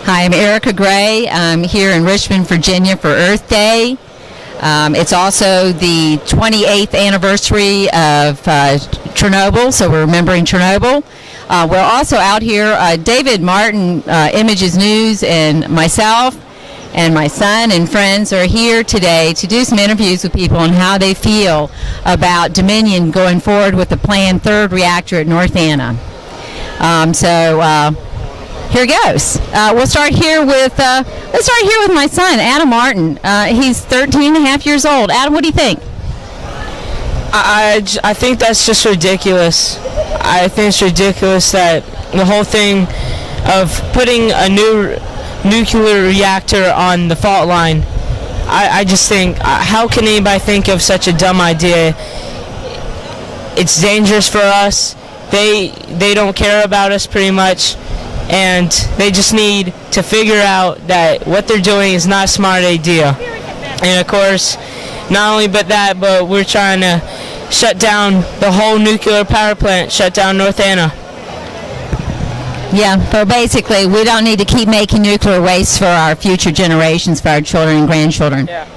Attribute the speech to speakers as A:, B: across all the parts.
A: Hi, I'm Erica Gray. I'm here in Richmond, Virginia for Earthday. It's also the 28th anniversary of Chernobyl, so we're remembering Chernobyl. We're also out here, David Martin, Images News, and myself and my son and friends are here today to do some interviews with people on how they feel about Dominion going forward with the planned third reactor at North Anna. Here goes. Let's start here with my son, Adam Martin. He's 13 and a half years old. Adam, what do you think?
B: I think that's just ridiculous. I think it's ridiculous that the whole thing of putting a new nuclear reactor on the fault line, I just think, how can anybody think of such a dumb idea? It's dangerous for us. They don't care about us pretty much. And they just need to figure out that what they're doing is not a smart idea. And of course, not only but we're trying to shut down the whole nuclear power plant, shut down North Anna.
A: Yeah, but basically, we don't need to keep making nuclear waste for our future generations, for our children and grandchildren.
B: Yeah.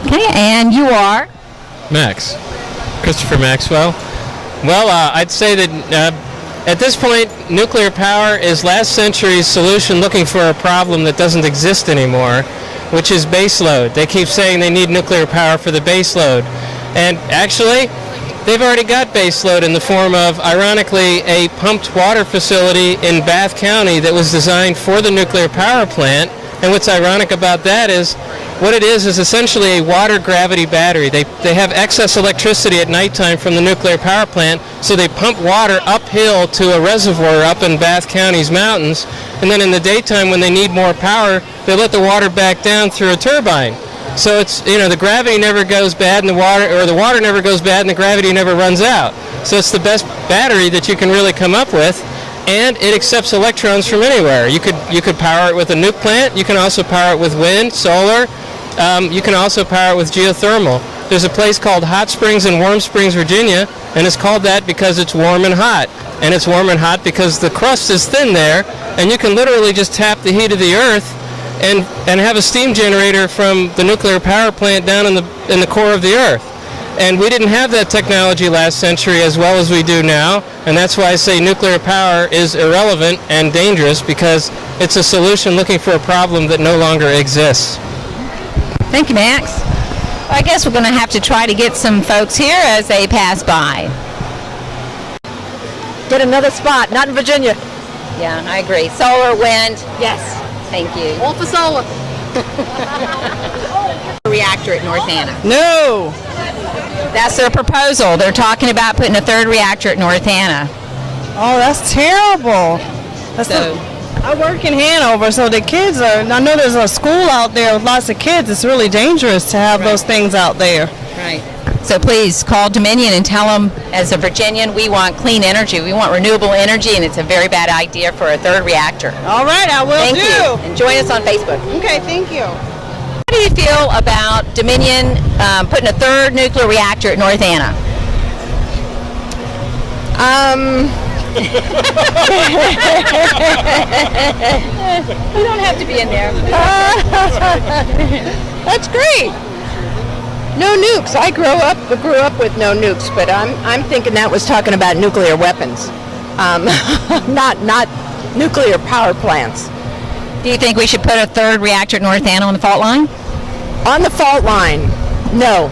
A: Okay, and you are?
C: Max. Christopher Maxwell. Well, I'd say that at this point, nuclear power is last century's solution looking for a problem that doesn't exist anymore, which is baseload. They keep saying they need nuclear power for the baseload. And actually, they've already got baseload in the form of, ironically, a pumped water facility in Bath County that was designed for the nuclear power plant. And what's ironic about that is, what it is essentially a water gravity battery. They have excess electricity at nighttime from the nuclear power plant, so they pump water uphill to a reservoir up in Bath County's mountains, and then in the daytime when they need more power, they let the water back down through a turbine. So it's, the gravity never goes bad and the water never goes bad and the gravity never runs out. So it's the best battery that you can really come up with. And it accepts electrons from anywhere. You could power it with a nuke plant. You can also power it with wind, solar. You can also power it with geothermal. There's a place called Hot Springs in Warm Springs, Virginia, and it's called that because it's warm and hot. And it's warm and hot because the crust is thin there, and you can literally just tap the heat of the earth and have a steam generator from the nuclear power plant down in the core of the earth. And we didn't have that technology last century as well as we do now, and that's why I say nuclear power is irrelevant and dangerous, because it's a solution looking for a problem that no longer exists.
A: Thank you, Max. I guess we're going to have to try to get some folks here as they pass by.
D: Get another spot, not in Virginia.
A: Yeah, I agree. Solar, wind.
D: Yes.
A: Thank you.
D: All for solar.
A: Reactor at North Anna.
B: No!
A: That's their proposal. They're talking about putting a third reactor at North Anna.
E: Oh, that's terrible. I work in Hanover, so the kids I know there's a school out there with lots of kids. It's really dangerous to have those things out there.
A: Right. So please call Dominion and tell them, as a Virginian, we want clean energy. We want renewable energy, and it's a very bad idea for a third reactor.
E: All right, I will
A: Thank you. And join us on Facebook.
E: Okay, thank you.
A: How do you feel about Dominion putting a third nuclear reactor at North Anna? You don't have to be in there.
D: That's great. No nukes. I grew up with no nukes, but I'm thinking that was talking about nuclear weapons, not nuclear power plants.
A: Do you think we should put a third reactor at North Anna on the fault line?
D: On the fault line, no.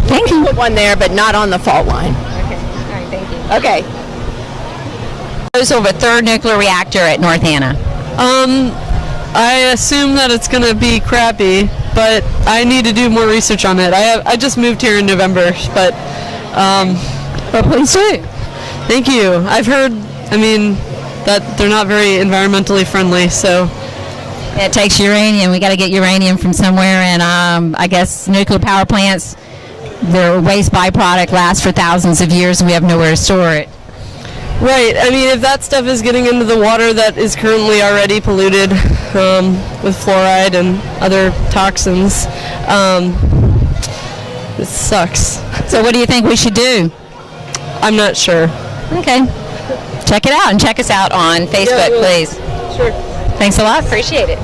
A: Thank you.
D: Put one there, but not on the fault line.
A: Okay. All right. Thank you.
D: Okay.
A: Proposal of a third nuclear reactor at North Anna.
F: I assume that it's going to be crappy, but I need to do more research on it. I just moved here in November, but
A: please do.
F: Thank you. I've heard, that they're not very environmentally friendly, so.
A: It takes uranium. We got to get uranium from somewhere, and I guess nuclear power plants, their waste byproduct lasts for thousands of years, and we have nowhere to store it.
F: Right. If that stuff is getting into the water that is currently already polluted with fluoride and other toxins, it sucks.
A: So what do you think we should do?
F: I'm not sure.
A: Okay. Check it out, and check us out on Facebook, please.
F: Sure.
A: Thanks a lot. Appreciate it.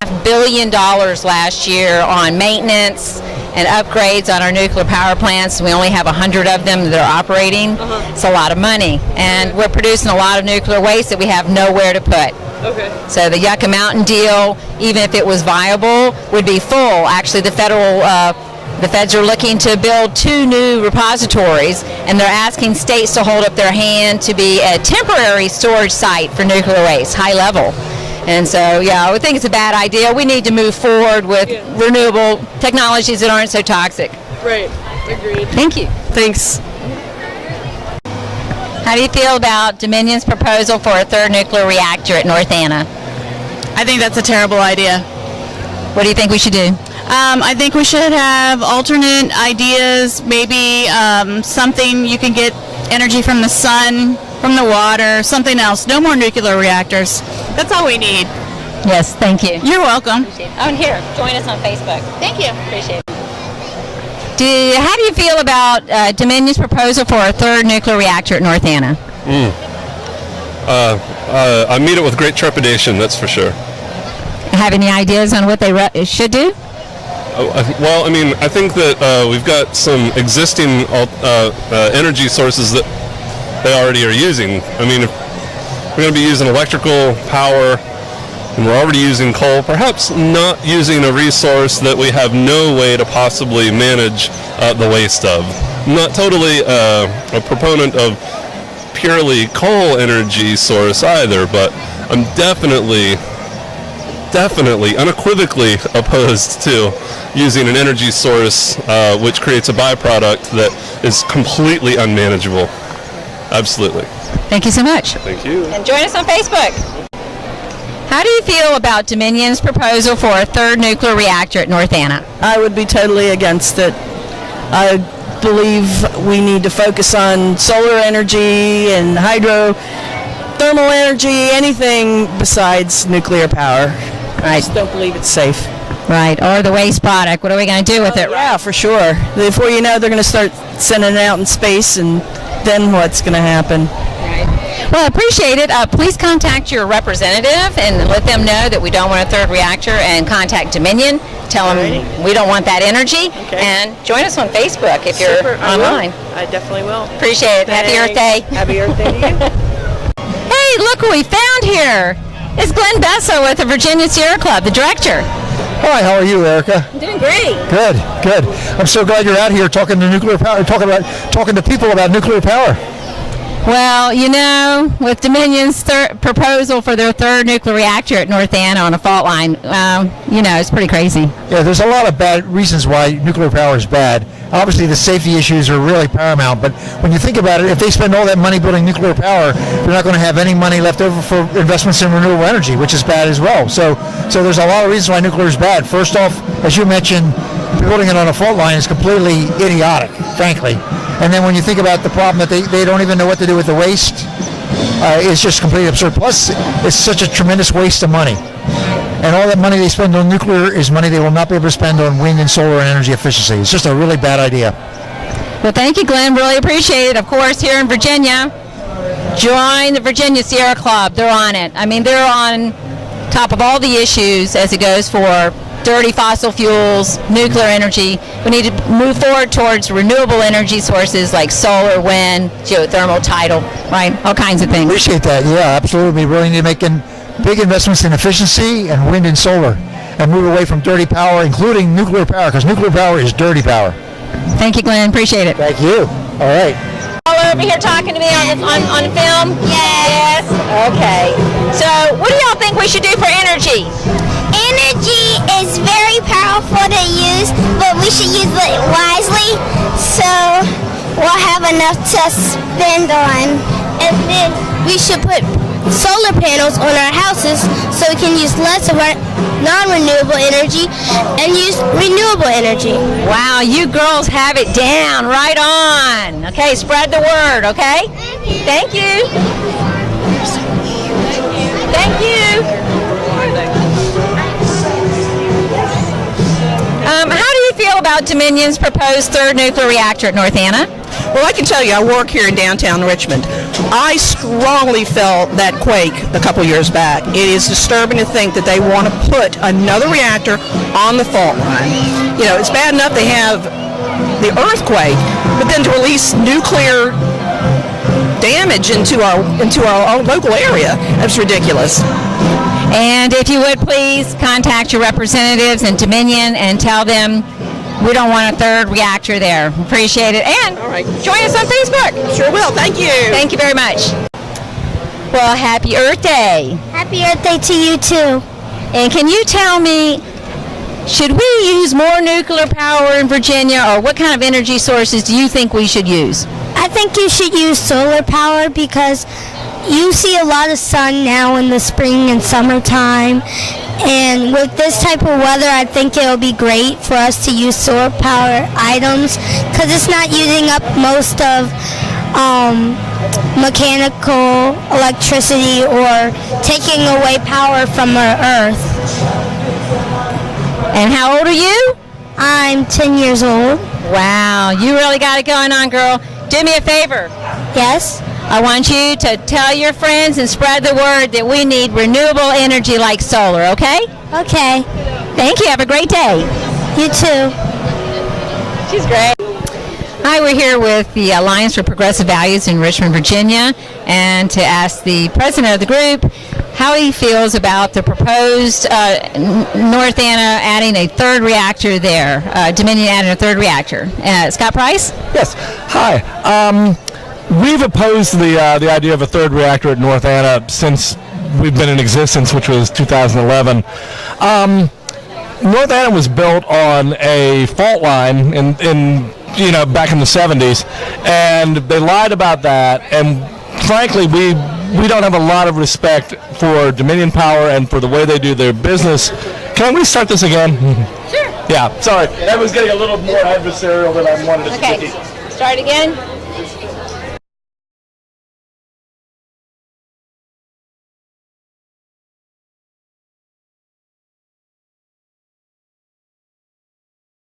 A: $5 billion last year on maintenance and upgrades on our nuclear power plants. We only have 100 of them that are operating. It's a lot of money. And we're producing a lot of nuclear waste that we have nowhere to put.
F: Okay.
A: So the Yucca Mountain deal, even if it was viable, would be full. Actually, the feds are looking to build 2 new repositories, and they're asking states to hold up their hand to be a temporary storage site for nuclear waste, high level. And so, yeah, I would think it's a bad idea. We need to move forward with renewable technologies that aren't so toxic.
F: Right. Agreed.
A: Thank you.
F: Thanks.
A: How do you feel about Dominion's proposal for a 3rd nuclear reactor at North Anna?
G: I think that's a terrible idea.
A: What do you think we should do?
G: I think we should have alternate ideas, maybe something you can get energy from the sun, from the water, something else. No more nuclear reactors. That's all we need.
A: Yes, thank you.
G: You're welcome.
A: Oh, and here, join us on Facebook.
G: Thank you.
A: Appreciate it. How do you feel about Dominion's proposal for a 3rd nuclear reactor at North Anna?
H: I meet it with great trepidation, that's for sure.
A: Have any ideas on what they should do?
H: Well, I mean, I think that we've got some existing energy sources that they already are using. I mean, if we're going to be using electrical power, and we're already using coal, perhaps not using a resource that we have no way to possibly manage the waste of. I'm not totally a proponent of purely coal energy source either, but I'm definitely unequivocally opposed to using an energy source which creates a byproduct that is completely unmanageable. Absolutely.
A: Thank you so much.
H: Thank you.
A: And join us on Facebook. How do you feel about Dominion's proposal for a 3rd nuclear reactor at North Anna?
E: I would be totally against it. I believe we need to focus on solar energy and thermal energy, anything besides nuclear power. I just don't believe it's safe.
A: Right, or the waste product. What are we going to do with it?
E: Yeah, for sure. Before you know, they're going to start sending it out in space, and then what's going to happen?
A: Well, I appreciate it. Please contact your representative and let them know that we don't want a 3rd reactor, and contact Dominion. Tell them we don't want that energy.
E: Okay.
A: And join us on Facebook if you're
E: Super,
A: online.
E: I definitely will.
A: Appreciate it. Happy Earth Day.
E: Happy Earth Day to you.
A: Hey, look who we found here. It's Glenn Besso with the Virginia Sierra Club, the director.
I: Hi, how are you, Erica?
A: I'm doing great.
I: Good. I'm so glad you're out here talking to nuclear power, talking to people about nuclear power.
A: Well, you know, with Dominion's proposal for their 3rd nuclear reactor at North Anna on a fault line, it's pretty crazy.
I: Yeah, there's a lot of bad reasons why nuclear power is bad. Obviously, the safety issues are really paramount, but when you think about it, if they spend all that money building nuclear power, they're not going to have any money left over for investments in renewable energy, which is bad as well. So there's a lot of reasons why nuclear is bad. First off, as you mentioned, building it on a fault line is completely idiotic, frankly. And then when you think about the problem that they don't even know what to do with the waste, it's just completely absurd. Plus, it's such a tremendous waste of money. And all that money they spend on nuclear is money they will not be able to spend on wind and solar and energy efficiency. It's just a really bad idea.
A: Well, thank you, Glenn. Really appreciate it. Of course, here in Virginia, join the Virginia Sierra Club. They're on it. I mean, they're on top of all the issues as it goes for dirty fossil fuels, nuclear energy. We need to move forward towards renewable energy sources like solar, wind, geothermal, tidal, right? All kinds of things.
I: Appreciate that. Yeah, absolutely. We really need to make big investments in efficiency and wind and solar, and move away from dirty power, including nuclear power, because nuclear power is dirty power.
A: Thank you, Glenn. Appreciate it.
I: Thank you. All right.
A: All over here talking to me on film? Yes. Okay. So, what do y'all think we should do for energy?
J: Energy is very powerful to use, but we should use it wisely so we'll have enough to spend on. And then we should put solar panels on our houses so we can use less of our non-renewable energy and use renewable energy.
A: Wow, you girls have it down. Right on. Okay, spread the word, okay? Thank you. Thank you. How do you feel about Dominion's proposed 3rd nuclear reactor at North Anna?
E: Well, I can tell you, I work here in downtown Richmond. I strongly felt that quake a couple years back. It is disturbing to think that they want to put another reactor on the fault line. You know, it's bad enough they have the earthquake, but then to release nuclear damage into our own local area, that's ridiculous.
A: And if you would please contact your representatives in Dominion and tell them we don't want a third reactor there. Appreciate it. And
E: All right.
A: join us on Facebook.
E: Sure will. Thank you.
A: Thank you very much. Well, happy Earth Day.
J: Happy Earth Day to you too.
A: And can you tell me, should we use more nuclear power in Virginia, or what kind of energy sources do you think we should use?
J: I think you should use solar power because you see a lot of sun now in the spring and summertime. And with this type of weather, I think it'll be great for us to use solar power items because it's not using up most of mechanical electricity or taking away power from our earth.
A: And how old are you?
J: I'm 10 years old.
A: Wow, you really got it going on, girl. Do me a favor.
J: Yes?
A: I want you to tell your friends and spread the word that we need renewable energy like solar, okay?
J: Okay.
A: Thank you. Have a great day.
J: You too.
A: She's great. Hi, we're here with the Alliance for Progressive Values in Richmond, Virginia, and to ask the president of the group how he feels about the proposed North Anna adding a third reactor there, Dominion adding a third reactor. Scott Price?
K: Yes. Hi. We've opposed the idea of a third reactor at North Anna since we've been in existence, which was 2011. North Anna was built on a fault line in back in the 70s, and they lied about that. And frankly, we don't have a lot of respect for Dominion Power and for the way they do their business. Can we start this again?
A: Sure.
K: Yeah. Sorry, that was getting a little more adversarial than I wanted it to be.
A: Okay. Start again.